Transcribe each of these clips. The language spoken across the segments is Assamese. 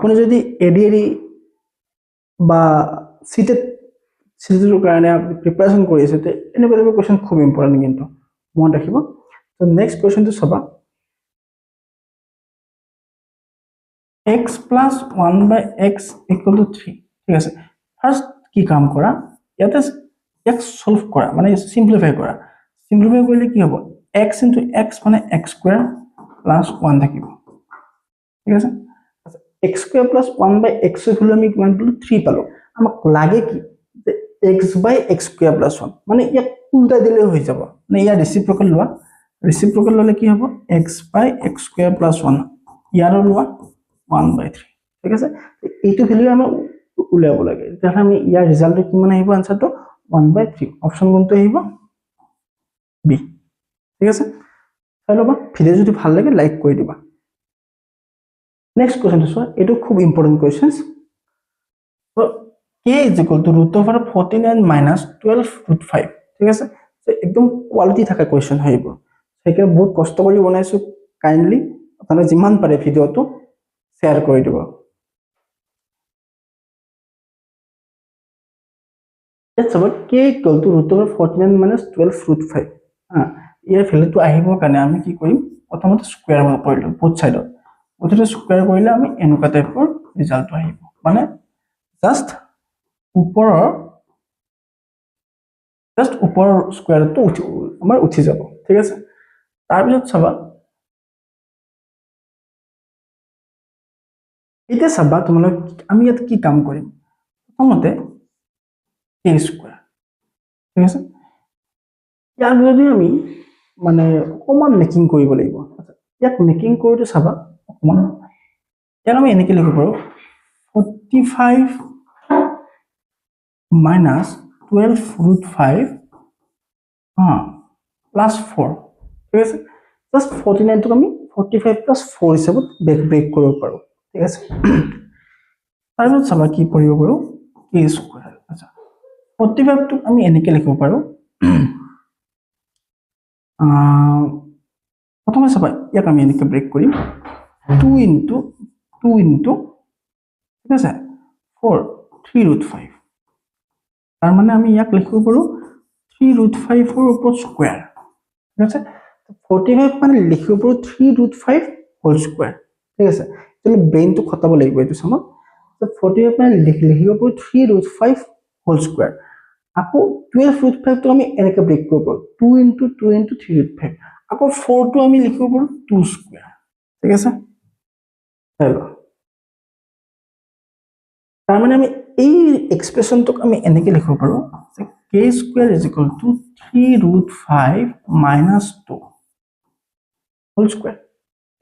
আপুনি যদি এডিএৰি বা সিটেৰ কাৰণে প্ৰিপাৰেচন কৰি আছে তে এনেকুৱা টাইপৰ কোৱেশ্চন খুব ইম্পৰ্টেণ্ট কিন্তু মনত ৰাখিব তো নেক্সট কোৱেশ্চনটো চাবা x plus 1 by x equal to 3 ঠিক আছে ফার্স্ট কি কাম কৰা ইয়াতে x সলভ কৰা মানে সিম্পলিফাই কৰা সিম্পলিফাই কৰিলে কি হ'ব x into x মানে x square plus 1 থাকিব ঠিক আছে x square plus 1 by x হলো আমি কিমান পালো 3 পালো আমাক লাগে কি যে x by x square plus 1 মানে ইয়াক উল্টা দিলে হৈ যাব মানে ইয়াৰ ৰেচিপ্ৰকেল ললে কি হ'ব x by x square plus 1 ইয়াৰ লোৱা 1 by 3 ঠিক আছে এইটো ভ্যালু আমি উলিয়াব লাগে তেতিয়া আমি ইয়াৰ ৰিজাল্টটো কিমান আহিব আনসাৰটো 1 by 3 অপচন কোনটো আহিব বি ঠিক আছে চাই লবা ভিডিও যদি ভাল লাগে লাইক কৰি দিবা নেক্সট কোৱেশ্চন চোৱা এটো খুব important questions so k is equal to root over 49 minus 12 root 5 ঠিক আছে সো একদম কোৱালিটি থকা কোৱেশ্চন হইব সেইকে বহুত কষ্ট কৰি বনাইছো কাইন্ডলি আপোনালোকে যিমান পাৰে ভিডিওটো শেয়াৰ কৰি দিব Let's about k equal to root over 49 minus 12 root 5 ইয়াৰ ভ্যালুটো আহিবৰ কাৰণে আমি কি কৰিম প্ৰথমতে স্কয়াৰ কৰিলো both সাইডত ওইটা স্কয়াৰ কৰিলে আমি এনেকুৱা টাইপৰ ৰিজাল্টটো আহিব মানে জাস্ট ওপৰৰ স্কয়াৰটো আমাৰ উঠি যাব ঠিক আছে তাৰ পিছত চাবা এটা চাবা তোমালোক আমি ইয়াত কি কাম কৰিম প্ৰথমতে k স্কয়াৰ ঠিক আছে ইয়াক যদি আমি মানে অকমান মেকিং কৰিব লাগিব ইয়াক মেকিং কৰিটো চাবা অকমান ইয়াক আমি এনেকৈ লিখিব পাৰো 45 minus 12 root 5 plus 4 ঠিক আছে plus 49 টো আমি 45 plus 4 হিচাপত ব্ৰেক কৰিব পাৰো ঠিক আছে তাৰপিছত চাবা কি কৰিব পাৰো k স্কয়াৰ আচ্ছা 45 টো আমি এনেকৈ লিখিব পাৰো প্ৰথমে চাবা ইয়াক আমি এনেকৈ ব্ৰেক কৰিম 2 into ঠিক আছে 4 3 root 5 তাৰ মানে আমি ইয়াক লিখিব পাৰো 3 root 5 ৰ ওপৰত স্কয়াৰ ঠিক আছে 45 মানে লিখিব পাৰো 3 root 5 হোল স্কয়াৰ ঠিক আছে তুমি ব্ৰেইনটো খটাব লাগিব এইটো সময় তো 45 মানে লিখিব পাৰো 3 root 5 হোল স্কয়াৰ আকৌ 12 root 5 টো আমি এনেকৈ ব্ৰেক কৰিব পাৰো 2 into 3 root 5 আকৌ 4 টো আমি লিখিব পাৰো 2 স্কয়াৰ ঠিক আছে হেল্ল তাৰ মানে আমি এই এক্সপ্ৰেশনটোক আমি এনেকৈ লিখিব পাৰো যে k square is equal to 3 root 5 minus 2 whole square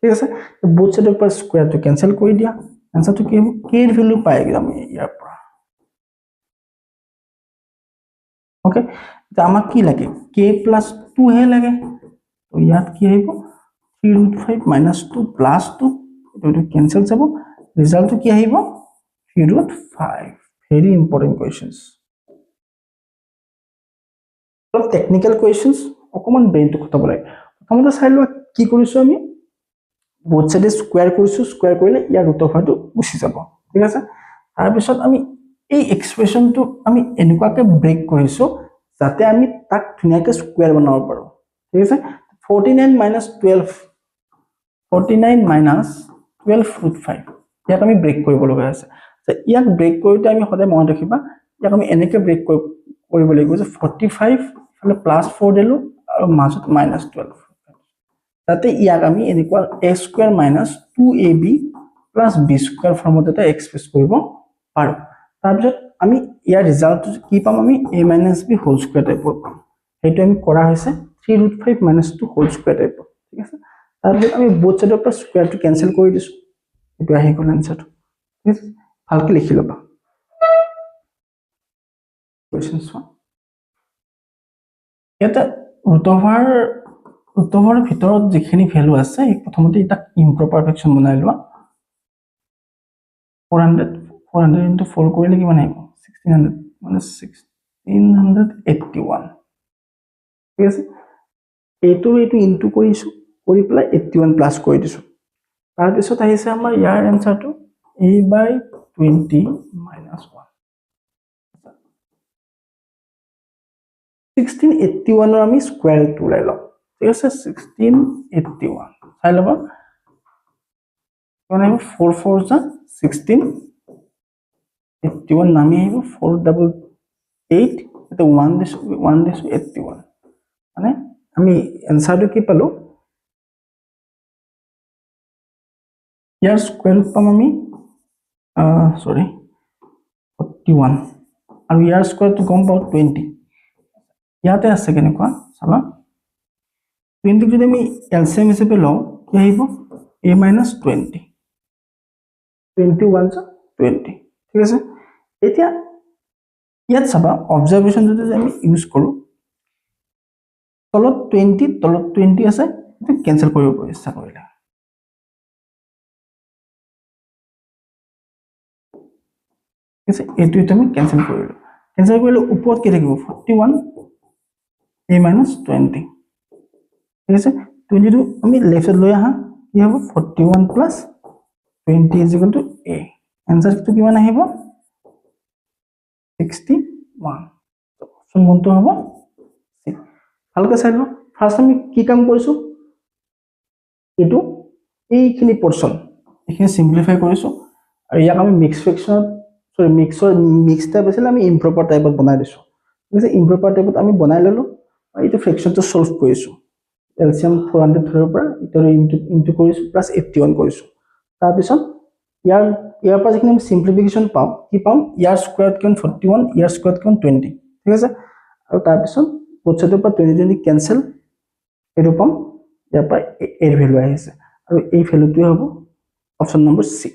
ঠিক আছে তো both সাইডৰ পৰা স্কয়াৰটো ক্যান্সেল কৰি দিয়া আনসাৰটো কি হ'ব k এৰ ভ্যালু পাই গেলাম ইয়াৰ পৰা ওকে তো আমাক কি লাগে k + 2 হে লাগে তো ইয়াত কি আহিব 3 root 5 minus 2 plus 2 এটো ক্যান্সেল যাব ৰিজাল্টটো কি আহিব 3 root 5 very important questions so technical questions অকমান ব্ৰেইনটো খটাব লাগে প্ৰথমতে চাই লোৱা কি কৰিছো আমি both side স্কয়াৰ কৰিছো স্কয়াৰ কৰিলে ইয়াৰ ৰুট অফাৰটো গুছি যাব ঠিক আছে তাৰ পিছত আমি এই এক্সপ্ৰেশনটো আমি এনেকুৱাকে ব্ৰেক কৰিছো যাতে আমি তাক ধুনিয়াকে স্কয়াৰ বনাব পাৰো ঠিক আছে 49 minus 12 root 5 ইয়াক আমি ব্ৰেক কৰিব লগা আছে ইয়াক ব্ৰেক কৰিতে আমি সদায় মনত ৰাখিবা ইয়াক আমি এনেকৈ ব্ৰেক কৰিব লাগিব যে 45 ফালে +4 দিলো আৰু মাজত -12 তাতে ইয়াক আমি এনেকুৱা a square - 2ab + b square ফৰ্মত এটা এক্সপ্ৰেছ কৰিব পাৰো তাৰপিছত আমি ইয়াৰ ৰিজাল্টটো কি পাম আমি a - b হোল স্কয়াৰ টাইপৰ পাম সেইটো আমি কৰা হৈছে 3 root 5 - 2 হোল স্কয়াৰ টাইপৰ ঠিক আছে তাৰপিছত আমি both সাইডৰ পৰা স্কয়াৰটো ক্যান্সেল কৰি দিছো এটো আহি গ'ল আনসাৰটো ঠিক আছে ভালকে লিখি লবা কোৱেশ্চন সো এটা ৰুট অভাৰ ভিতৰত যিখিনি ভ্যালু আছে প্ৰথমতে এটা ইমপ্ৰপাৰফেকশন বনাই লোৱা 400 into 4 কৰিলে কিমান আহিব 1600 মানে 1681 ঠিক আছে এইটো ইনটু কৰিছো কৰি প্লাই 81 প্লাস কৰি দিছো তাৰ পিছত আহিছে আমাৰ ইয়াৰ আনসাৰটো a by 20 minus 1. 1681 ৰ আমি স্কয়াৰ ৰুট ওলাই লম ঠিক আছে 1681 চাই লবা মানে 4 4 যা 1681 নামি আহিব 488 এটা 1 দিছো 81 মানে আমি এনসারটো কি পালো ইয়াৰ স্কয়াৰ ৰুট পাম আমি সৰি 41 আৰু ইয়াৰ স্কয়াৰটো গম পাও 20 ইয়াতে আছে কেনেকুৱা চাবা 20 যদি আমি এলসিএম হিচাপে লও কি আহিব a - 20 21 20 ঠিক আছে এতিয়া ইয়াত চাবা অবজারভেশন যদি আমি ইউজ কৰো তলত 20 তলত 20 আছে এটা ক্যান্সেল কৰিব পাৰি ইচ্ছা কৰিলে ঠিক আছে এটো আমি ক্যান্সেল কৰিলো ক্যান্সেল কৰিলে ওপৰত কি থাকিব 41 a - 20 ঠিক আছে 20 টো আমি লেফট লৈ আহা কি হ'ব 41 + 20 = a आंसर तो কিমান আহিব 61 অপশন কোনটো হ'ব সি ভালকৈ চাই লও ফার্স্ট আমি কি কাম কৰিছো এটো এইখিনি পোৰশন এখানে সিম্পলিফাই কৰিছো আৰু ইয়াক আমি মিক্স ফ্ৰেকশন সৰি মিক্স টাইপ আছিল আমি ইম্প্ৰপাৰ টাইপত বনাই দিছো ঠিক আছে ইম্প্ৰপাৰ টাইপত আমি বনাই ললো এইটো ফ্ৰেকশনটো সলভ কৰিছো এলসিএম 400 ধৰিব পৰা ইটো ইনটু কৰিছো প্লাস 81 কৰিছো তাৰ পিছত ইয়াৰ পৰা যিখিনি আমি সিম্পলিফিকেশন পাও কি পাম ইয়াৰ স্কয়াৰ কিমান 41 ইয়াৰ স্কয়াৰ কিমান 20 ঠিক আছে আৰু তাৰ পিছত পছতৰ পৰা 20 ক্যান্সেল এটো পাম ইয়াৰ পৰা এৰ ভ্যালু আহিছে আৰু এই ভ্যালুটো হ'ব option number C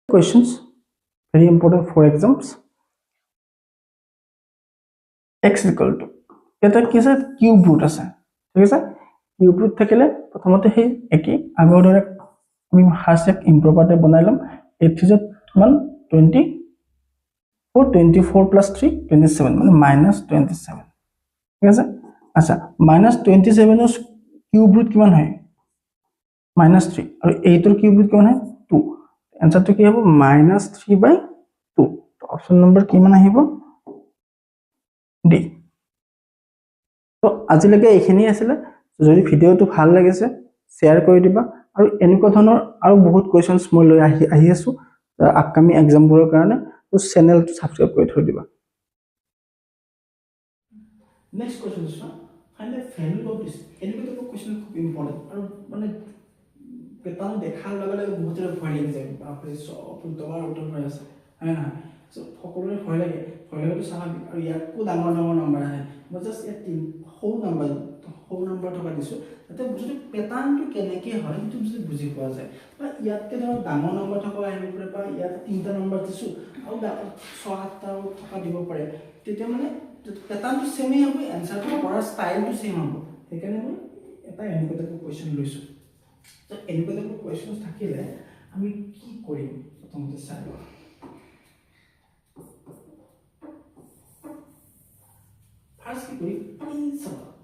questions very important for exams x equal to এটা কি আছে কিউব ৰুট আছে ঠিক আছে কিউব ৰুট থাকিলে প্ৰথমতে সেই একি আগৰ দৰে আমি হাসক ইম্প্ৰপাৰতে বনাই লম এফিজত মান 24 + 3 27 মানে -27 ঠিক আছে আচ্ছা -27 ৰ কিউব ৰুট কিমান হয় -3 আৰু 8 ৰ কিউব ৰুট কিমান হয় 2 आंसरটো কি হ'ব -3/2 তো অপশন নম্বৰ কিমান আহিব ডি তো আজিলৈকে এইখিনি আছিল যদি ভিডিওটো ভাল লাগিছে শেয়ার কৰি দিবা আৰু এনেকুৱা ধৰণৰ আৰু বহুত কোৱেশ্চনছ মই লৈ আহি আছো আপকামিং এক্সামবোৰৰ কাৰণে তো চেনেলটো সাবস্ক্ৰাইব কৰি থৈ দিবা next question is find the value of this এনেকুৱা টাইপৰ কোৱেশ্চন খুব ইম্পৰ্টেন্ট আৰু মানে পেটাৰ্ন দেখাৰ লগে লগে বহুতৰে ভয় লাগি যায় বাপৰে সব উল্টাৰ উল্টা হৈ আছে হয় না সো সকলোৰে ভয় লাগেটো স্বাভাৱিক আৰু ইয়াতকো ডাঙৰ নম্বৰ আহে মই জাস্ট এই তিন সৰু নম্বৰ থকা দিছো তাতে বুজিটো পেটাৰ্নটো কেনেকৈ হয় সেইটো বুজি পোৱা যায় বা ইয়াতকে ধৰ ডাঙৰ নম্বৰ থকা আহিব পাৰে বা ইয়াত তিনটা নম্বৰ দিছো আৰু 6-7টা থকা দিব পাৰে তেতিয়া মানে পেটাৰ্নটো সেমই হ'ব এনসাৰটো কৰাৰ ষ্টাইলটো সেম হ'ব সেইকাৰণে মই এটা এনেকুৱা টাইপৰ কোৱেশ্চন লৈছো তো এনেকুৱা টাইপৰ কোৱেশ্চনছ থাকিলে আমি কি কৰিম প্ৰথমতে চাই লওঁ ফাৰ্স্ট কি কৰি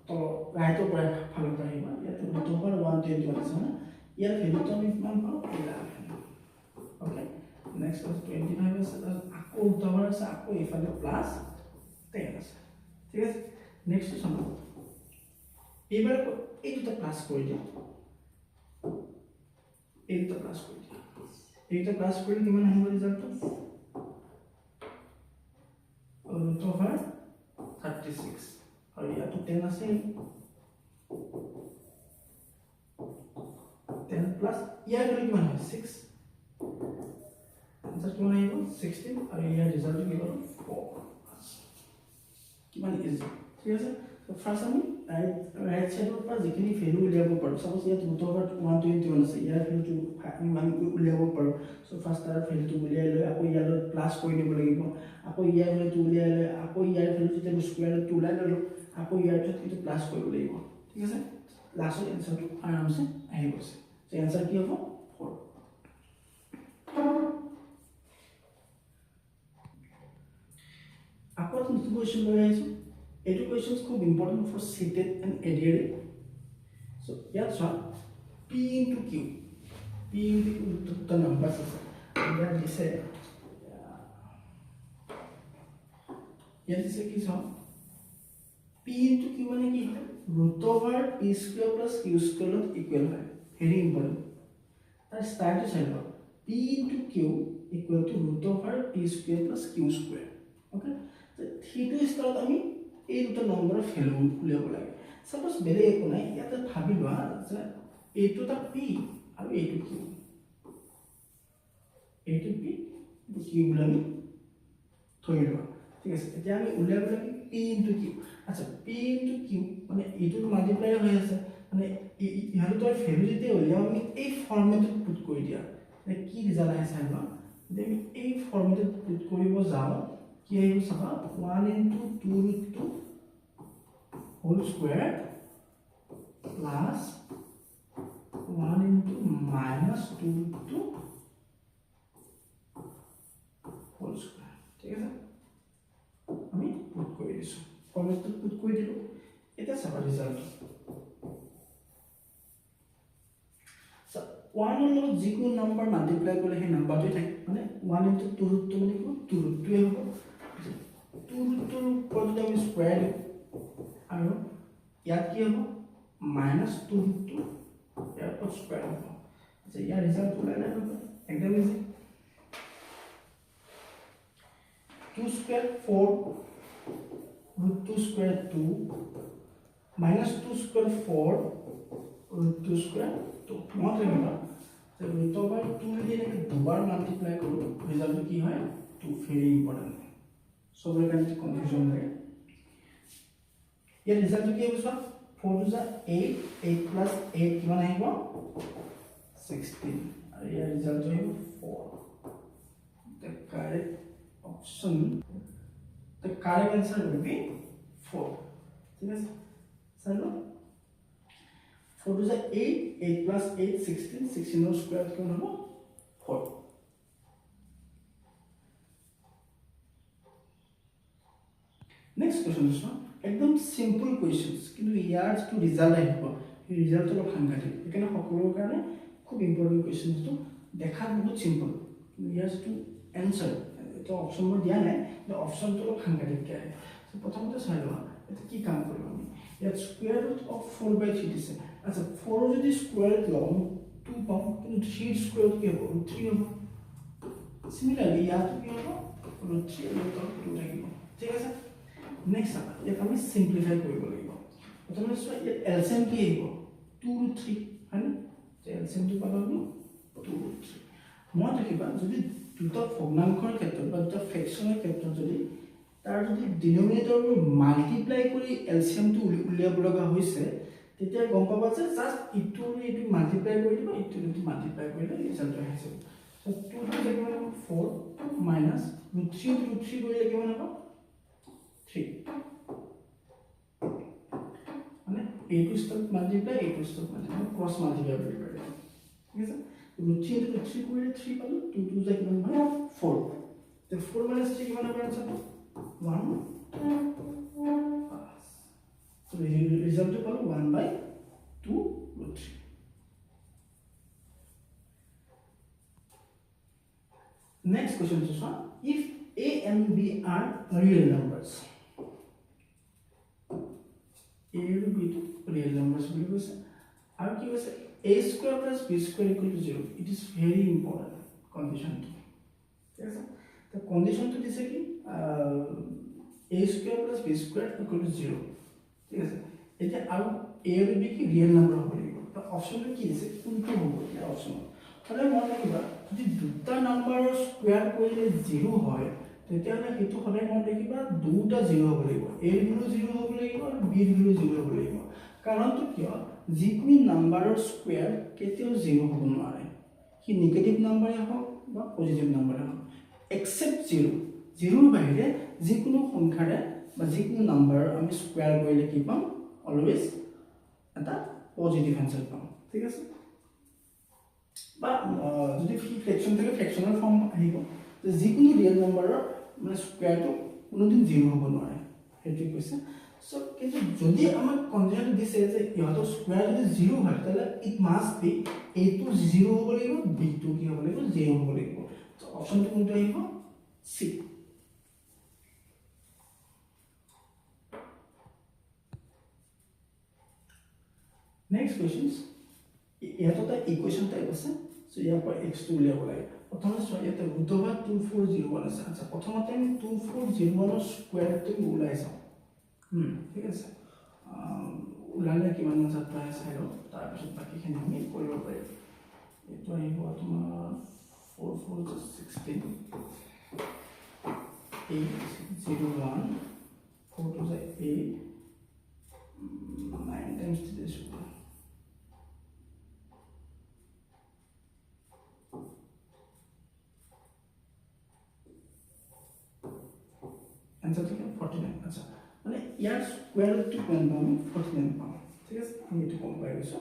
তো ৰাইটৰ পৰা ফালৰ পৰা আহিবা ইয়াতে দুটোবাৰ 121 আছে না ইয়াৰ ভ্যালুটো আমি কিমান পাম 11 ওকে নেক্সট 25 আছে আকৌ দুটোবাৰ আছে আকৌ ইফালে প্লাস 10 আছে ঠিক আছে নেক্সট চাম এবাৰ এই দুটা প্লাস কৰি দিম এইটা প্লাস কৰি দিম এইটা প্লাস কৰিলে কিমান আহিব ৰিজাল্টটো root over 36 और या तो 10 আছে 10 প্লাস ইয়াৰ ভ্যালু কিমান হয় 6 আনসাৰ কিমান আহিব 16 আৰু ইয়াৰ ৰিজাল্ট কি হ'ব 4 কিমান ইজি ঠিক আছে তো ফাৰ্স্ট আমি ৰাইট সাইডৰ পৰা যিখিনি ভ্যালু উলিয়াব পাৰো সপোজ ইয়াত root over 121 আছে ইয়াৰ ভ্যালুটো আমি উলিয়াব পাৰো সো ফাৰ্স্ট তাৰ ভ্যালুটো উলিয়াই লৈ আকৌ ইয়াৰ প্লাস কৰি দিব লাগিব আকৌ ইয়াৰ ভ্যালুটো উলিয়াই লৈ আকৌ ইয়াৰ ভ্যালুটো আমি স্কয়াৰটো উলাই ললো আকৌ ইয়াৰ ভ্যালুটো প্লাস কৰিব লাগিব ঠিক আছে লাস্টৰ আনসাৰটো আৰামছে আহি গৈছে তো আনসাৰ কি হ'ব 4 আকৌ তুমি কোৱেশ্চন লৈ আহিছো এডুকেশন খুব important for CTET and ADRE so ইয়াত চোৱা p into q p into q দুটা নাম্বাৰ আছে ইয়াত দিছে কি চাওঁ p into q মানে কি root over p square plus q square লগত ইকুৱেল হয় ভেৰি ইম্পৰ্টেণ্ট তাৰ ষ্টাৰটো চাই লওক p into q equal to root over p square plus q square okay তো থিটো ষ্টাৰত আমি এই দুটা নম্বৰৰ ভ্যালু উলিয়াব লাগে সাপোজ বেলেগ একো নাই ইয়াতে ভাবি লোৱা যে এইটো টা p আৰু এইটো q এইটো p q বুলি আমি থৈ লোৱা ঠিক আছে এতিয়া আমি উলিয়াব লাগে p into q আচ্ছা p into q মানে এইটো মাল্টিপ্লাই হৈ আছে মানে ইহাটো তো ভ্যালু যেতিয়া উলিয়াম আমি এই ফৰ্মেটত পুট কৰি দিয়া কি ৰিজাল্ট আহে চাই লোৱা যদি আমি এই ফৰ্মেটত পুট কৰিব যাওঁ কি আহিব চাবা 1 into 2 root 2 whole square plus 1 into minus 2 root 2 whole square ঠিক আছে আমি পুট কৰি দিছো ফৰ্মেটত পুট কৰি দিলো এটা চাবা ৰিজাল্ট 1 এর লগত যিকোনো নাম্বার মাল্টিপ্লাই করলে সেই নাম্বারটাই থাকে মানে 1 into 2 root 2 মানে কি 2 root 2 এ হ'ব 2 root 2 পর যদি আমি স্কয়ার দিও আর ইয়াত কি হ'ব minus 2 root 2 ইয়াৰ পৰ স্কয়াৰ হ'ব আচ্ছা ইয়াৰ ৰিজাল্ট ওলালে হ'ব একদম easy 2 square 4 root 2 square 2 minus 2 square 4 root 2 square 2 মত ৰাখিবা তো root over 2 দিয়ে এনেকৈ দুবাৰ মাল্টিপ্লাই কৰোঁ ৰিজাল্টটো কি হয় 2 ভেৰি ইম্পৰ্টেণ্ট সবৰে কাৰণে কনফিউজন লাগে ইয়াৰ ৰিজাল্টটো কি হ'ব চোৱা 4 to 8 8 plus 8 কিমান আহিব 16 আৰু ইয়াৰ ৰিজাল্টটো আহিব 4 the correct option the correct answer will be 4 ঠিক আছে চলো 4 to 8 8 plus 8 16 16 ৰ স্কয়াৰ কিমান হ'ব 4 নেক্সট কোৱেশ্চন is একদম সিম্পল কোৱেশ্চনস কিন্তু ইয়াৰ টু ৰিজাল্ট আহিব এই ৰিজাল্টটো অলপ সাংঘাতিক এখানে সকলোৰ কাৰণে খুব ইম্পৰ্টেন্ট কোৱেশ্চনটো দেখাত বহুত সিম্পল কিন্তু ইয়াৰ টু এনসাৰ এটা অপচনবোৰ দিয়া নাই কিন্তু অপচনটো অলপ সাংঘাতিক কে আহে তো প্ৰথমতে চাই লোৱা এটা কি কাম কৰিব আমি ইয়াত স্কয়াৰ ৰুট অফ 4/3 দিছে আচ্ছা 4 যদি স্কয়াৰ লওঁ 2 পাম কিন্তু 3 স্কয়াৰ কি হ'ব 3 হ'ব সিমিলাৰলি ইয়াত কি হ'ব 3 ৰুট অফ 2 থাকিব ঠিক আছে নেক্সট ইয়াত আমি সিম্পলিফাই কৰিব লাগিব প্ৰথমে চোৱা ইয়াত এলচিএম কি আহিব 2 ৰুট 3 হয় না যে এলচিএমটো পালো আমি 2 ৰুট 3 মনত ৰাখিবা যদি দুটা ভগ্নাংশৰ ক্ষেত্ৰত বা দুটা ফ্ৰেকচনৰ ক্ষেত্ৰত যদি তাৰ যদি ডিনোমিনেটৰবোৰ মাল্টিপ্লাই কৰি এলচিএমটো উলিয়াব লগা হৈছে তেতিয়া গম পাবা যে জাস্ট ইটো ইটো মাল্টিপ্লাই কৰি দিবা ইটো ইটো মাল্টিপ্লাই কৰিলে ৰিজাল্টটো আহিছে সো 2 টো কিমান হ'ব 4 মাইনাস √3 কৰিলে কিমান হ'ব 3 মানে এইটো ষ্টক মাল্টিপ্লাই এইটো ষ্টক মাল্টিপ্লাই ক্ৰস মাল্টিপ্লাই কৰি পাৰি ঠিক আছে √3 কৰিলে 3 পালো 2 2 যা কিমান হয় 4 তো 4 - 3 কিমান হ'ব answer 1 so result to 1/2 root 3 next question is if a and b are real numbers a and b to real numbers will be are কি আছে a square plus b square equal to 0 it is very important condition to ঠিক আছে তো condition to দিছে কি a square plus b square equal to 0 ঠিক আছে এটা আৰু a আৰু b কি ৰিয়েল নম্বৰ হ'ব লাগিব তো অপচনটো কি আছে কোনটো হ'ব এই অপচন তাহলে মনে ৰাখিবা যদি দুটা নম্বৰৰ স্কয়াৰ কৰিলে 0 হয় তেতিয়াহলে এটো সদায় মনে ৰাখিবা দুটা 0 হ'ব লাগিব a ৰ ভ্যালু 0 হ'ব লাগিব আৰু b ৰ ভ্যালু 0 হ'ব লাগিব কাৰণটো কিয় যিকোনো নম্বৰৰ স্কয়াৰ কেতিয়াও 0 হ'ব নোৱাৰে কি নেগেটিভ নম্বৰ হওক বা পজিটিভ নম্বৰ হওক এক্সেপ্ট 0 0 বাহিৰে যিকোনো সংখ্যাৰে বা যিকোনো নাম্বাৰ আমি স্কয়াৰ কৰিলে কি পাম অলৱেজ এটা পজিটিভ আনসাৰ পাম ঠিক আছে বা যদি ফ্ৰেকশন থাকে ফ্ৰেকশনাল ফৰ্ম আহিব যে যিকোনো ৰিয়েল নাম্বাৰৰ মানে স্কয়াৰটো কোনোদিন 0 হ'ব নোৱাৰে হেতু কৈছে সো কিন্তু যদি আমাক কন্ডিশন দিছে যে ইহঁতৰ স্কয়াৰ যদি 0 হয় তাহলে ইট মাস্ট বি a2 0 হ'ব লাগিব b2 কি হ'ব লাগিব 0 হ'ব লাগিব সো অপশনটো কোনটো আহিব সি নেক্সট क्वेश्चंस ইয়াতো এটা ইকুৱেশ্যন টাইপ আছে সো ইয়াৰ পৰা x2 উলিয়াব লাগে প্ৰথমে চোৱা ইয়াতে √2401 আছে আচ্ছা প্ৰথমতে আমি 2401 ৰ স্কয়াৰটো উলাই চাওঁ ঠিক আছে উলালে কিমান আছে প্ৰায় চাই লওঁ তাৰপিছত বাকিখিনি আমি কৰিব পাৰিম এইটো আহিব তোমাৰ 4416 801 4 to the 8 9 times this one answer तो क्या 49 अच्छा মানে ইয়াৰ স্কয়াৰ ৰুট কিমান পাম 49 পাম ঠিক আছে আমি এটো কম পাই গৈছো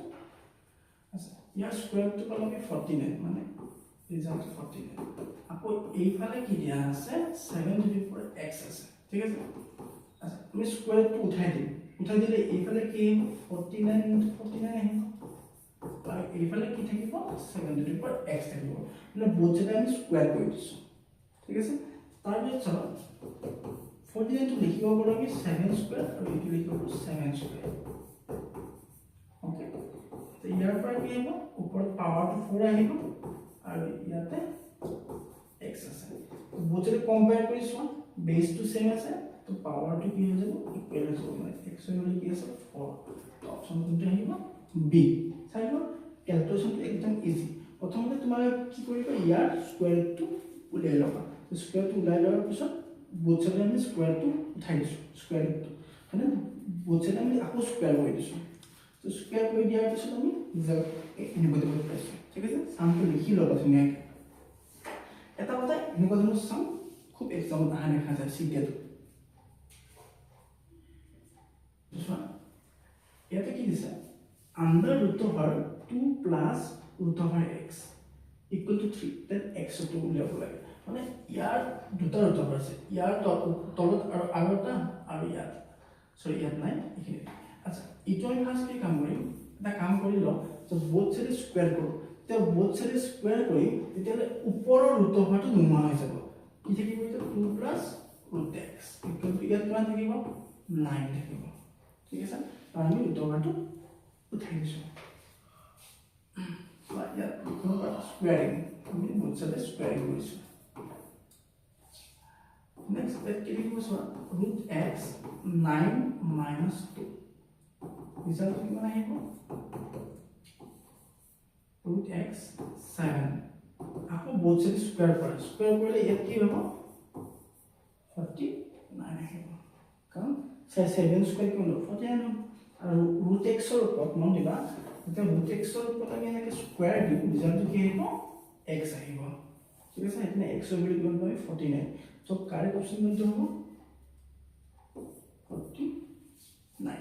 আচ্ছা ইয়াৰ স্কয়াৰ ৰুট পাম আমি 49 মানে ৰিজাল্ট 49 আকৌ এইফালে কি দিয়া আছে 7 টু দি পাৱাৰ x আছে ঠিক আছে আচ্ছা আমি স্কয়াৰ ৰুট উঠাই দিলে এইফালে কি 49 49 আহিব আৰু এইফালে কি থাকিব 7 টু দি পাৱাৰ x থাকিব মানে বুজতে আমি স্কয়াৰ কৰি দিছো ঠিক আছে তাৰপিছত চলো 49 to लिखिब पारो আমি 7 স্কয়াৰ আৰু এটো লিখিব 7 স্কয়াৰ ওকে তো ইয়াৰ পৰা কি হ'ব ওপৰত পাৱাৰটো 4 আহিব আৰু ইয়াতে x আছে তো বুজতে কম্পেয়াৰ কৰিছো বেসটো সেম আছে তো পাৱাৰটো কি হৈ যাব ইকুৱেল হৈ যাব মানে x হলে কি আছে 4 তো অপচন কোনটো আহিব বি চাইব ক্যালকুলেশনটো একদম ইজি প্ৰথমতে তোমাৰ কি কৰিবা ইয়াৰ স্কয়াৰ ৰুটটো উলিয়াই লবা তো স্কয়াৰ ৰুট উলিয়াই লোৱাৰ পিছত both side আমি স্কয়াৰ টু উঠাই দিছো স্কয়াৰ ৰুট মানে both side আমি আকৌ স্কয়াৰ কৰি দিছো তো স্কয়াৰ কৰি দিয়াৰ পিছত আমি ৰিজাল্ট এনেকৈ দিব পাইছো ঠিক আছে সামটো লিখি লবা তুমি এটা কথা এনেকৈ ধৰণৰ সাম খুব এক্সামত আহা দেখা যায় সিটেটো চোৱা ইয়াতে কি দিছে under root over 2 plus root over x equal to 3 then x টো উলিয়াব লাগে মানে ইয়াৰ দুটা ৰুট অভাৰ আছে ইয়াৰ তলত আৰু আগৰটা আৰু ইয়াত সৰি ইয়াত নাই এখিনি আচ্ছা ইটো আমি ফাৰ্স্ট কি কাম কৰিম এটা কাম কৰি ল তো বোথ সাইড স্কয়াৰ কৰো তে বোথ সাইড স্কয়াৰ কৰি তেতিয়ালে ওপৰৰ ৰুট অভাৰটো নোহোৱা হৈ যাব কি থাকিব এটা 2 plus root x equal two ইয়াত কিমান থাকিব 9 থাকিব ঠিক আছে আৰু আমি ৰুট অভাৰটো উঠাই দিছো ইয়াত কোনো স্কয়াৰিং আমি বোথ সাইড স্কয়াৰিং কৰিছো next that can equals what root x 9 minus 2 result কিমান আহিব root x 7 আকৌ both side square কৰিলে ইয়াত কি হ'ব 49 আহিব কাৰণ 7 স্কয়াৰ কিমান 49 আৰু root x ৰ ওপৰত মন দিবা এতিয়া root x ৰ ওপৰত আমি এনেকৈ স্কয়াৰ দিম ৰিজাল্টটো কি আহিব x আহিব ঠিক আছে এখানে x ৰ ভ্যালু কিমান পাবি 49 तो करेक्ट ऑप्शन में जो हो 49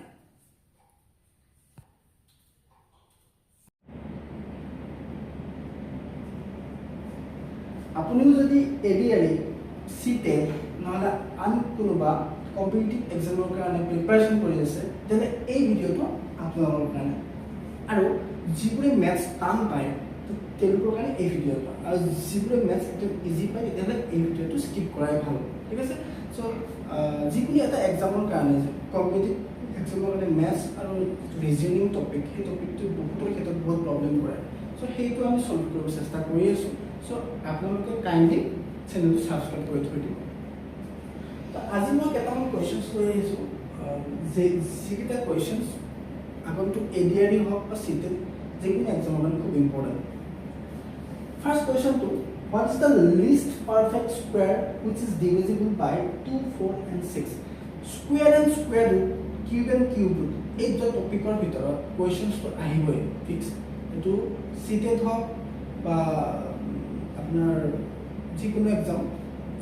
আপুনিও যদি এডিআরই সিটে নহলে আন কোনোবা কম্পিটিটিভ এক্সামৰ কাৰণে প্ৰিপাৰেচন কৰি আছে তেনে এই ভিডিওটো আপোনালোকৰ কাৰণে আৰু যিবোৰে ম্যাথছ টান পায় তেওঁলোকৰ কাৰণে এই ভিডিওটো আৰু যিবোৰে ম্যাথছ একদম ইজি পায় তেতিয়াহ'লে এই ভিডিওটো স্কিপ কৰাই ভাল ঠিক আছে সো যিকোনো এটা এক্সামৰ কাৰণে কম্পিটিটিভ এক্সামৰ কাৰণে ম্যাথছ আৰু ৰিজনিং টপিক সেই টপিকটো বহুতৰ ক্ষেত্ৰত বহুত প্ৰব্লেম কৰে সো সেইটো আমি সলভ কৰিব চেষ্টা কৰি আছো সো আপোনালোকে কাইণ্ডলি চেনেলটো সাবস্ক্ৰাইব কৰি থৈ দিব তো আজি মই কেইটামান কুৱেশ্যনছ লৈ আহিছোঁ যিকেইটা কুৱেশ্যনছ আগন্তুক এডিআৰই হওক বা চিটেট যিকোনো এক্সামৰ কাৰণে খুব important First question 2. What is the least perfect square which is divisible by 2, 4 and 6? Square and square root, cube and cube root. এই যে টপিকৰ ভিতৰত কোৱেশ্চনটো আহিবই ফিক্স এটো সিটেট হওক বা আপোনাৰ যিকোনো এক্সাম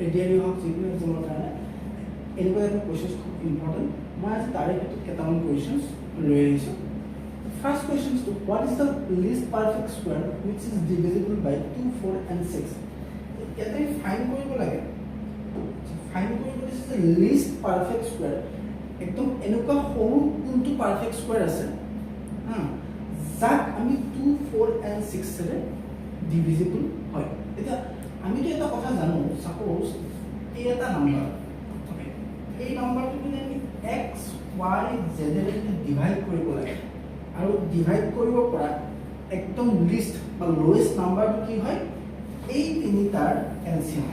এডিআৰই হওক যিকোনো এক্সামৰ কাৰণে এনেকুৱা এটা কোৱেশ্চনছ খুব ইম্পৰ্টেণ্ট মই আজি তাৰে ভিতৰত কেইটামান কোৱেশ্চনছ লৈ আহিছোঁ First question is what is the least perfect square which is divisible by 2, 4 and 6? If I find this is the least perfect square. একদম এনেকুৱা সৰু কোনটো পাৰফেক্ট স্কোৱাৰ আছে যাক আমি 2, 4 and 6 ৰে ডিভিজিবল হয়। এতিয়া আমিতো এটা কথা জানো, সাপোজ এই এটা নাম্বাৰ, ওকে, এই নাম্বাৰটো যদি আমি x y z ৰে ডিভাইড কৰিব লাগে আৰু ডিভাইড কৰিব পৰা একদম লিষ্ট বা লোৱেষ্ট নাম্বাৰটো কি হয়, এই তিনিটাৰ এলচিএম।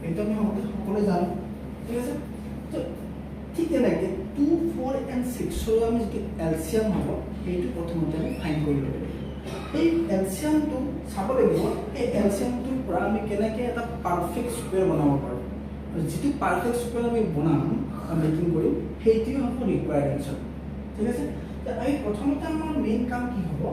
এইটো আমি সকলোৱে জানো, ঠিক আছে। তো ঠিক তেনেকৈ 2, 4 and 6 আমি যদি এলচিএম হ'ব সেইটো প্ৰথমতে আমি ফাইণ্ড কৰিব লাগিব। এই এলচিএমটো চাব লাগিব, এই এলচিএমটোৰ পৰা আমি কেনেকৈ এটা পাৰফেক্ট স্কুৱেৰ বনাব পাৰোঁ। যিটো পাৰফেক্ট স্কুৱেৰ আমি বনাম মেকিং কৰিম সেইটোৱে হ'ব ৰিকুৱাৰ্ড এনচাৰ, ঠিক আছে। আমি প্ৰথমতে আমাৰ মেইন কাম কি হ'ব,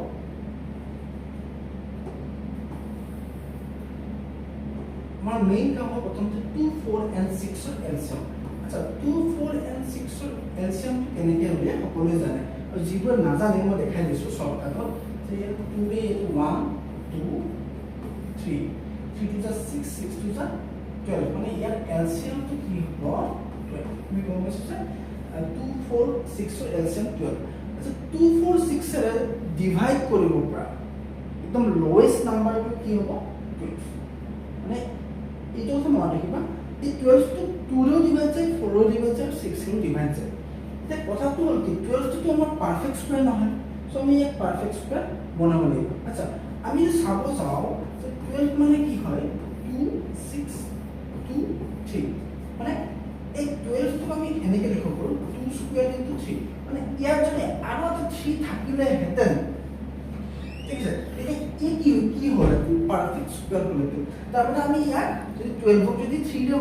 আমাৰ মেইন কাম হ'ব প্ৰথমতে 2, 4 and 6 ৰ এলচিএম। আচ্ছা, 2, 4 and 6 ৰ এলচিএমটো কেনেকৈ উলিয়াই সকলোৱে জানে, আৰু যিবোৰ নাজানে মই দেখাই দিছোঁ শ্বৰ্টকাটত। যে 2 এইটো 1, 2, 3, 3 to the 6, 6 to the 12, মানে ইয়াৰ এলচিএমটো কি হ'ব 12। তুমি গম পাইছা যে 2, 4, 6 ৰ এলচিএম 12। আচ্ছা, 2, 4, 6 ৰে ডিভাইড কৰিব পৰা একদম লোৱেষ্ট নাম্বাৰটো কি হ'ব 12। মানে এইটো কথা মনত ৰাখিবা, এই 12টো 2 ৰেও ডিভাইড যায়, 4 ৰেও ডিভাইড যায়, 6 ৰেও ডিভাইড যায়। এতিয়া কথাটো হ'ল কি 12টোতো আমাৰ পাৰফেক্ট স্কুৱেৰ নহয়, চ' আমি ইয়াক পাৰফেক্ট স্কুৱেৰ বনাব লাগিব। আচ্ছা, আমি চাব যাওঁ যে 12 মানে কি হয় 2, 6, 2, 3, মানে এই 12টোক আমি এনেকৈ লিখিব পাৰোঁ 2 স্কুৱেৰ ইনটু 3, মানে ইয়াৰ যদি আৰু এটা 3 থাকিলেহেঁতেন, ঠিক আছে, এতিয়া এই কি হ'ল পাৰফেক্ট স্কুৱেৰ হ'লেতো। তাৰমানে আমি ইয়াক যদি 12ক যদি 3 ৰে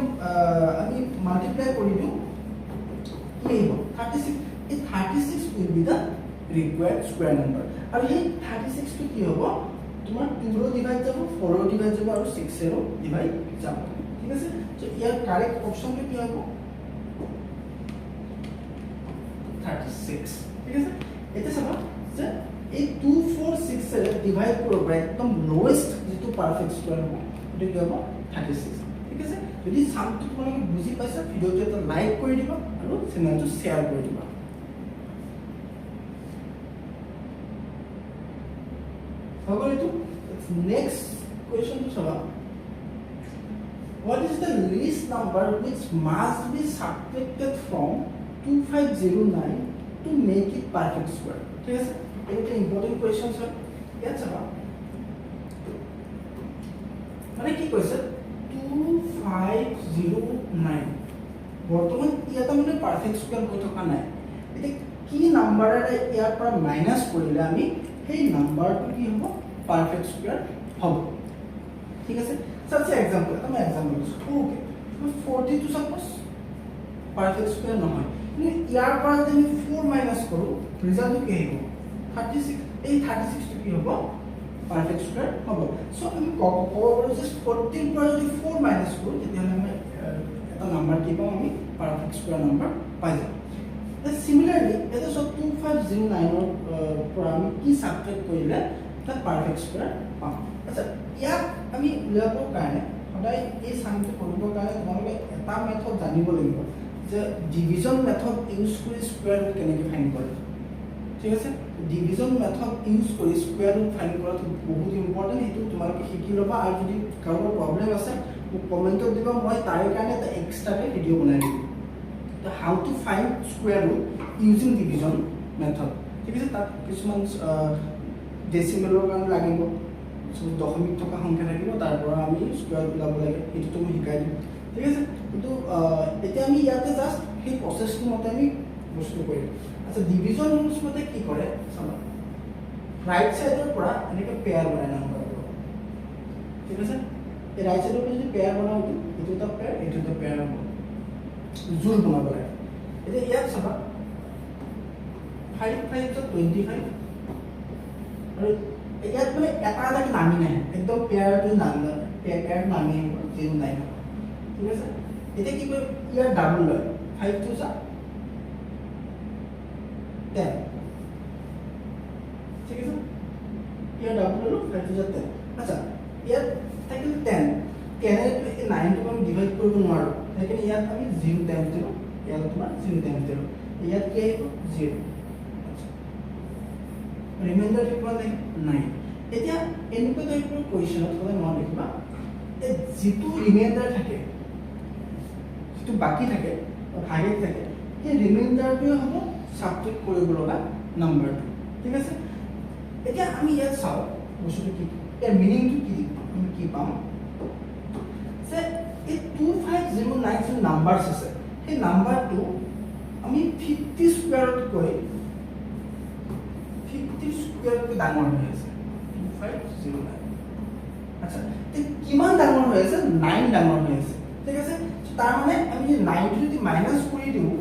আমি মাল্টিপ্লাই কৰি দিওঁ কি আহিব 36। এই 36 will be the required square number. আৰু সেই 36টো কি হ'ব তোমাৰ 2 ৰেও ডিভাইড যাব, 4 ৰেও ডিভাইড যাব আৰু 6 ৰেও ডিভাইড যাব, ঠিক আছে। চ' ইয়াৰ কাৰেক্ট অপশ্যনটো কি হ'ব 36, ঠিক আছে। এতিয়া চাবা যে এই 2, 4, 6 ৰে ডিভাইড কৰিব পাৰে একদম লোৱেষ্ট যিটো পাৰফেক্ট স্কুৱেৰ হ'ব সেইটো কি হ'ব 36, ঠিক আছে। যদি চামটো তোমালোকে বুজি পাইছা, ভিডিঅ'টো এটা লাইক কৰি দিবা আৰু চেনেলটো শ্বেয়াৰ কৰি দিবা। হ'ব এইটো। নেক্সট কুৱেশ্যনটো চাবা, what is the least number which must be subtracted from 2509 to make it perfect square, ঠিক আছে। এটা ইম্পৰ্টেণ্ট কুৱেশ্যন হয়। ইয়াত চাবা মানে কি কৈছে 2509 বৰ্তমান ইয়াত মানে পাৰফেক্ট স্কুৱেৰ হৈ থকা নাই। এতিয়া কি নাম্বাৰেৰে ইয়াৰ পৰা মাইনাছ কৰিলে আমি সেই নাম্বাৰটো কি হ'ব পাৰফেক্ট স্কুৱেৰ হ'ব, ঠিক আছে। চাচ্ছে এক্সাম্পল এটা মই এক্সাম্পল দিছোঁ, ওকে 42 চাপোজ পাৰফেক্ট স্কুৱেৰ নহয়, কিন্তু ইয়াৰ পৰা যদি আমি 4 মাইনাছ কৰোঁ ৰিজাল্টটো কি আহিব 36। এই 36টো কি হ'ব পাৰফেক্ট স্কুৱেৰ হ'ব। চ' আমি ক'ব পাৰোঁ যে 40ৰ পৰা যদি 4 মাইনাছ কৰোঁ তেতিয়াহ'লে আমি এটা নাম্বাৰ কি পাওঁ, আমি পাৰফেক্ট স্কুৱেৰ নাম্বাৰ পাই যাম। চিমিলাৰলি এতিয়া চব 2509ৰ পৰা আমি কি ছাবট্ৰেক্ট কৰিলে এটা পাৰফেক্ট স্কুৱেৰ পাম। আচ্ছা, ইয়াক আমি উলিয়াবৰ কাৰণে সদায় এই চামটো কৰিবৰ কাৰণে তোমালোকে এটা মেথড জানিব লাগিব যে ডিভিজন মেথড ইউজ কৰি স্কুৱেৰ ৰুট কেনেকৈ ফাইণ্ড কৰে, ঠিক আছে। ডিভিজন মেথড ইউজ কৰি স্কুৱেৰ ৰুট ফাইণ্ড কৰাটো বহুত ইম্পৰ্টেণ্ট, সেইটো তোমালোকে শিকি ল'বা। আৰু যদি কাৰোবাৰ প্ৰব্লেম আছে মোক কমেণ্টত দিবা, মই তাৰে কাৰণে এটা এক্সট্ৰাকৈ ভিডিঅ' বনাই দিম, how to find square root using division method, ঠিক আছে। তাত কিছুমান ডেচিমেলৰ কাৰণে লাগিব, দশমিক থকা সংখ্যা থাকিব, তাৰ পৰা আমি স্কুৱেৰ ৰুট ওলাব লাগে, সেইটোতো মই শিকাই দিম, ঠিক আছে। কিন্তু এতিয়া আমি ইয়াতে জাষ্ট সেই প্ৰচেছটো মতে আমি বস্তু কৰিম। আচ্ছা, ডিভিজন ৰুলছ মতে কি কৰে চাবা, ৰাইট চাইডৰ পৰা এনেকৈ পেয়াৰ বনাই নাম্বাৰবোৰ, ঠিক আছে। এই ৰাইট চাইডৰ পৰা যদি পেয়াৰ বনাওঁ এইটো এটা পেয়াৰ, এইটো এটা পেয়াৰ হ'ব, জোৰ বনাব লাগে। এতিয়া ইয়াত চাবা 5, 5 = 25, আৰু ইয়াত মানে এটা এটাকে নামি নাহে, একদম পেয়াৰটো নামি পেয়াৰ নামি আহিব 09, ঠিক আছে। এতিয়া কি কৰিম, ইয়াৰ ডাবল লয় 5 × 10, ঠিক আছে। ইয়াৰ ডাবল ল'লোঁ 5 × 10। আচ্ছা, ইয়াত থাকিল 10, 10ৰে 9টোক আমি ডিভাইড কৰিব নোৱাৰোঁ, সেইকাৰণে ইয়াত আমি 0 টাইমছ দিলোঁ, ইয়াত তোমাৰ 0 টাইমছ দিলোঁ। ইয়াত কি আহিব 0 ৰিমাইণ্ডাৰ কিমান লাগে 9 এতিয়া এনেকুৱা টাইপৰ কুৱেশ্যনত হ'লে মন ৰাখিবা এই যিটো ৰিমাইণ্ডাৰ থাকে যিটো বাকি থাকে ভাগে থাকে সেই ৰিমাইণ্ডাৰটোৱে হ'ব সাবট্ৰেক্ট কৰিব লগা নাম্বাৰটো ঠিক আছে এতিয়া আমি ইয়াত চাওঁ বস্তুটো কি ইয়াৰ মিনিংটো কি আমি কি পাম যে এই 2509 যে নাম্বাৰছ আছে সেই নাম্বাৰটো আমি 50 স্কয়াৰত কৈ 50 স্কয়াৰত ডাঙৰ হৈ আছে 2509 আচ্ছা তে কিমান ডাঙৰ হৈ আছে 9 ডাঙৰ হৈ আছে ঠিক আছে তাৰ মানে আমি যে 9 টো যদি মাইনাস কৰি দিও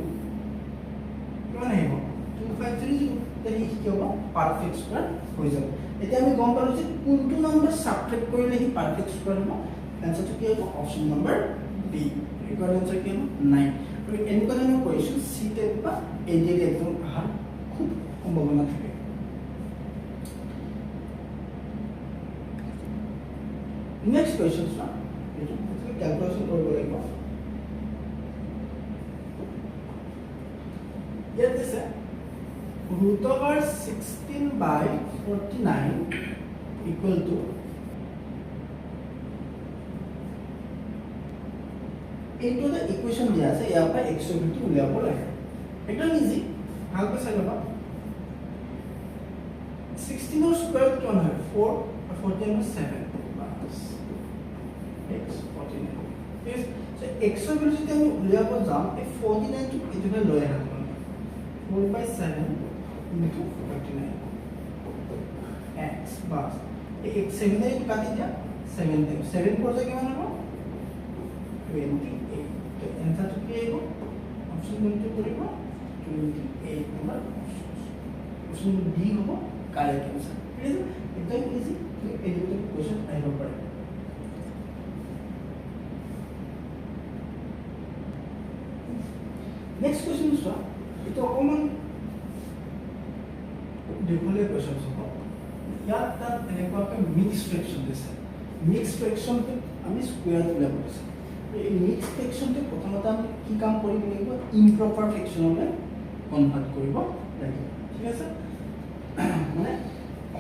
কিমান আহিব 250 তেনে কি হ'ব পাৰফেক্ট স্কয়াৰ হৈ যাব এতিয়া আমি গম পালো যে কোনটো নম্বৰ সাবট্ৰেক্ট কৰিলে হি পাৰফেক্ট স্কয়াৰ হ'ব আনসাৰটো কি হ'ব অপচন নম্বৰ বি ৰিকোয়াৰ্ড আনসাৰ কি হ'ব 9 আৰু এনেকুৱা ধৰণৰ কোৱেশ্চন সি টাইপ বা এডিএল একদম অহাৰ খুব সম্ভাৱনা থাকে নেক্সট কোৱেশ্চন চোৱা এইটো ক্যালকুলেশন কৰিব লাগিব ইয়াত আছে root over 16 by 49 equal to into the equation दिया আছে यहाँ पर x/2 उलियाब লাগে एकदम इजी ভালকৈ চাই লবা 16 ৰ স্কয়াৰ কিমান হয় 4 আৰ 14 ৰ 7 বাস x 49 is so x/2 যদি আমি উলিয়াব যাম এই 49 টো এটোকে লৈ আহা 4 by 7 into 49 x bas ये एक 7 है काटी दिया 7 दे 7 पर से कितना होगा 28 तो आंसर तो क्या आएगा ऑप्शन नंबर करेगा 28 नंबर ऑप्शन डी होगा करेक्ट आंसर ठीक है एकदम इजी ये तो क्वेश्चन आएगा पड़े नेक्स्ट क्वेश्चन सो ये तो कॉमन देखोले क्वेश्चन सब या ता এনেকুৱা একটা মিক্স ফ্ৰ্যাকশন দিছে মিক্স ফ্ৰ্যাকশন তে আমি স্কয়াৰ উলিয়াব আছে এই মিক্স ফ্ৰ্যাকশন তে প্ৰথমতে আমি কি কাম কৰিব লাগিব ইমপ্ৰপাৰ ফ্ৰ্যাকশনলে কনভাৰ্ট কৰিব লাগিব ঠিক আছে মানে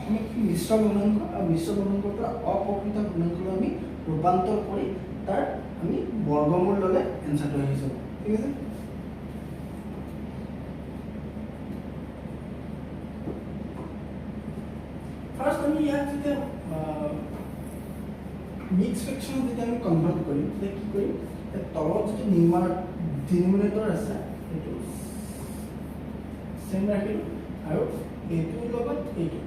আমি কি মিশ্ৰ গুণাঙ্ক আৰু মিশ্ৰ গুণাঙ্কৰ পৰা অপ্ৰকৃত গুণাঙ্কলৈ আমি ৰূপান্তৰ কৰি তাৰ আমি বৰ্গমূল ললে এনসারটো আহি যাব ঠিক আছে First, আমি ইয়াত যেটা মিক্স ফ্র্যাকশন যেটা আমি কনভার্ট করি তাহলে কি করি তলত যে ডিনোমিনেটর আছে এটো সেম রাখিলো আৰু এটোৰ লগত এটো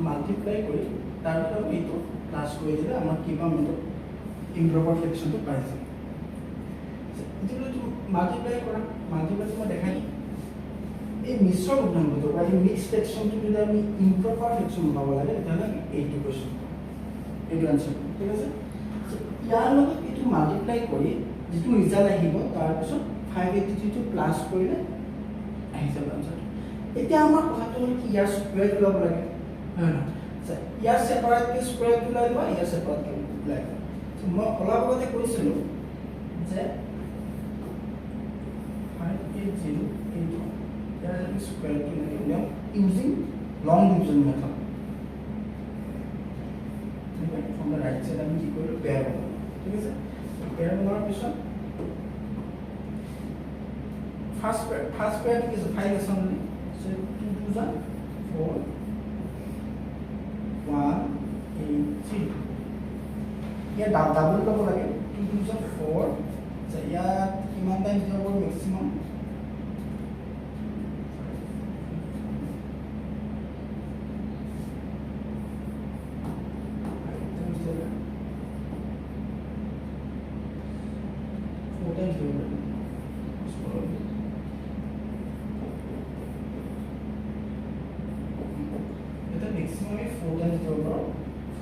মাল্টিপ্লাই কৰি তাৰ লগত এটো প্লাস কৰি দিলে আমাৰ কি পাম এটো ইমপ্ৰপাৰ ফ্ৰ্যাকশনটো পাই যাম যেটো মাল্টিপ্লাই কৰা মাল্টিপ্লাই মই দেখাই এই মিশ্ৰ গুণাঙ্কটো বা এই মিক্স ফ্ৰ্যাকশনটো যদি আমি ইমপ্ৰপাৰ ফ্ৰ্যাকশন পাব লাগে তাহলে এইটো কোৱেশ্চন এইটো আনসাৰ ঠিক আছে ইয়াৰ লগত এটো মাল্টিপ্লাই কৰি যেটো ৰিজাল্ট আহিব তাৰ পিছত 583 টো প্লাস কৰিলে আহি যাব আনসাৰ এতিয়া আমাৰ কথাটো হ'ল কি ইয়াৰ স্কয়াৰ লব লাগে হয় না ইয়াৰ সেপাৰেট কে স্কয়াৰ লৈ লবা ইয়াৰ সেপাৰেট কে লৈ মই অলপ আগতে কৈছিলো যে 580 there is square to million using long division method okay from the right side আমি কি করব পেয়ার বানাবো ঠিক আছে পেয়ার বানানোর পিছত first pair is 5 is only so 2 2 are 4 1 8 3 ये double লব লাগে 2 2 are 4 so ইয়াত কিমান টাইম যাব maximum maximum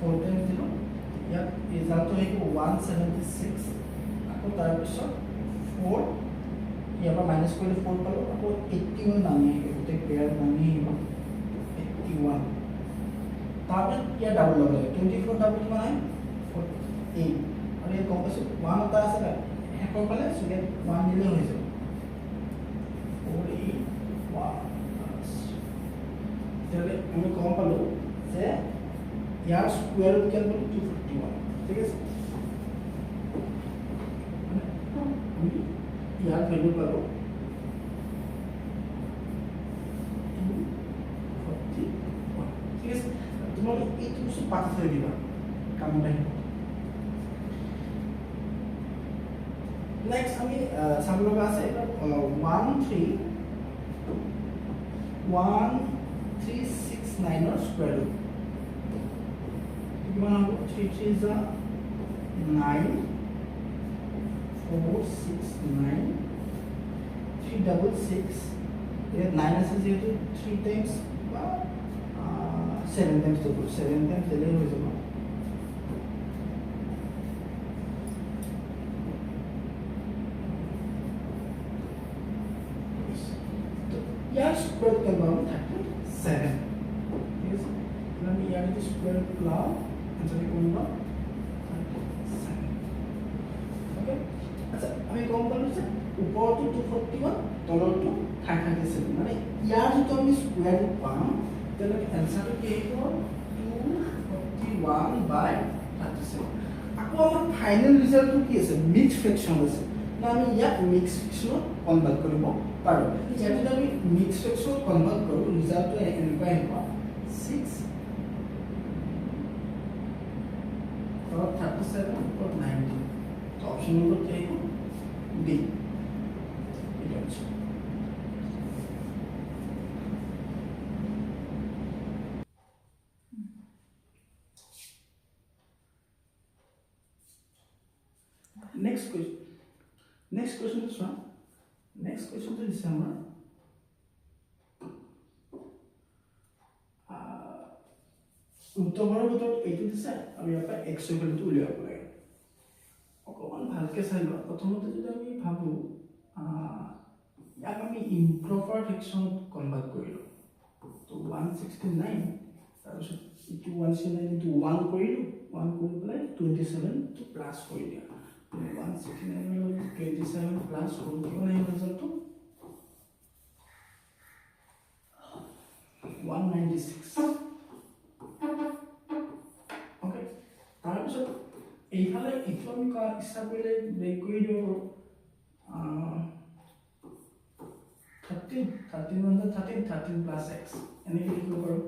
4 times 0 ইয়াত ৰিজাল্ট আহিব 176 আকৌ তাৰ পিছত 4 ইয়াৰ পৰা মাইনাস কৰিলে 4 পালো আকৌ 81 নামি আহিব গোটেই পেয়াৰ নামি আহিব 81 তাৰপিছত ইয়াৰ ডাবল লব লাগে 24 ডাবল কিমান আহে 48 আৰু এই কম্পাস 1 এটা আছে শেষৰ ফালে সো 1 দিলে হৈ যাব তেতিয়াহ'লে আমি গম পালোঁ যে ইয়াৰ স্কুৱেৰ ৰুট কিমান পালোঁ 251 ঠিক আছে আমি ইয়াৰ ভেলু পালোঁ 241 ঠিক আছে তোমালোকে এইটো বস্তু পাতি থৈ দিবা কামত আহিব নেক্সট আমি চাব লগা আছে এটা 1369 ৰ স্কুৱেৰ ৰুট কিমান হ'ব 3 3 is 9 469 366 ইয়াত 9 আছে যেহেতু 3 টাইমছ বা 7 টাইমছ হ'ব 7 টাইমছ দিলে হৈ যাব ইয়াৰ স্কুৱেৰ ৰুট কিমান পাম 37 ঠিক আছে আমি ইয়াৰ যদি স্কুৱেৰ ৰুট লওঁ আনসাৰ কিমান হ'ব 37 ওকে আচ্ছা আমি গম পালোঁ যে ওপৰটো 241 তলৰটো 37 মানে ইয়াৰ যদি আমি স্কুৱেৰ ৰুট পাম তেতিয়াহ'লে এনসাৰটো কি আহিব 241/37 আকৌ আমাৰ ফাইনেল ৰিজাল্টটো কি আছে মিক্স ফ্ৰেকশ্যন আছে না আমি ইয়াক মিক্স ফ্ৰেকশ্যনত কনভাৰ্ট কৰিব পাৰোঁ ইয়াত যদি আমি মিক্স ফ্ৰেকশ্যনত কনভাৰ্ট কৰোঁ ৰিজাল্টটো এনেকুৱা আহিব 6 37 90 তো অপশ্যন নম্বৰ কি আহিব ডি এটা আছে next question is one next question to December উত্তৰৰ ভিতৰত এইটো দিছে আৰু ইয়াৰ পৰা x ভেলুটো উলিয়াব লাগে অকমান ভালকে চাই লোৱা প্ৰথমতে যদি আমি ভাবো ইয়াক আমি ইম্প্ৰপাৰ ফ্ৰেকশ্যনত কনভাৰ্ট কৰিলোঁ তো 169 তাৰপিছত ইটো 169 ইটো 1 কৰিলোঁ 1 কৰি পেলাই 27 টো প্লাছ কৰি দিয়া 169 27 প্লাছ কৰি কিমান আহিব ৰিজাল্টটো 196 ওকে তাৰপিছত এইফালে ইটো আমি ইচ্ছা কৰিলে ব্ৰেক কৰি দিব পাৰোঁ 13 প্লাছ এক্স এনেকৈ লিখিব পাৰোঁ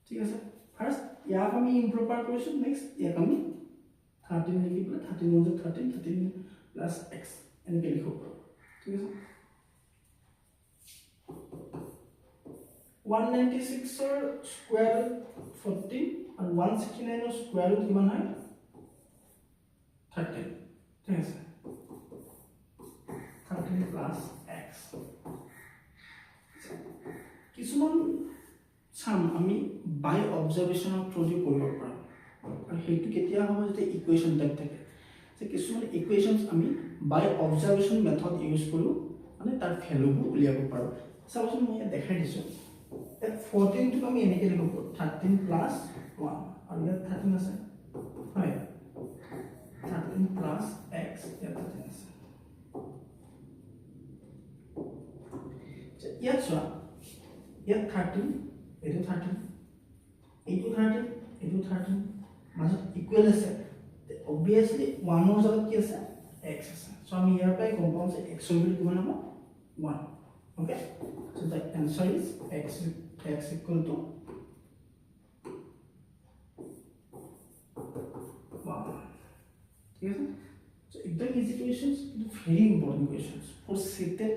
ঠিক আছে ফাৰ্ষ্ট ইয়াক আমি ইম্প্ৰপাৰ কৰিছোঁ নেক্সট ইয়াক আমি 13 লিখি পেলাই 13 প্লাছ এক্স এনেকৈ লিখিব পাৰোঁ ঠিক আছে 196 ৰ স্কুৱেৰ ৰুট 14 আৰু 169 ৰ স্কুৱেৰ ৰুট কিমান হয় 13 ঠিক আছে 13 প্লাছ এক্স কিছুমান চাম আমি বাই অবজাৰভেশ্যনৰ থ্ৰুদি কৰিব পাৰোঁ আৰু সেইটো কেতিয়া হ'ব যেতিয়া ইকুৱেশ্যন টাইপ থাকে যে কিছুমান ইকুৱেশ্যনছ আমি বাই অবজাৰভেশ্যন মেথড ইউজ কৰোঁ মানে তাৰ ভেলুবোৰ উলিয়াব পাৰোঁ চাবচোন মই ইয়াত দেখাই দিছোঁ 14 টোক আমি এনেকৈ লিখিব পাৰোঁ 13 প্লাছ 1 আৰু ইয়াত 13 আছে হয় 13 প্লাছ এক্স ইয়াত 13 আছে ইয়াত চোৱা ইয়াত 13 এইটো 13 এইটো 13 এইটো 13 মাজত ইকুৱেল আছে অবভিয়াছলি 1 ৰ জাগাত কি আছে x আছে সো আমি ইয়াৰ পৰাই গম পাম যে x ৰ ভেলু কিমান হ'ব 1 okay so the answer is x equal to 1 ঠিক আছে so একদম easy questions but very important questions for seated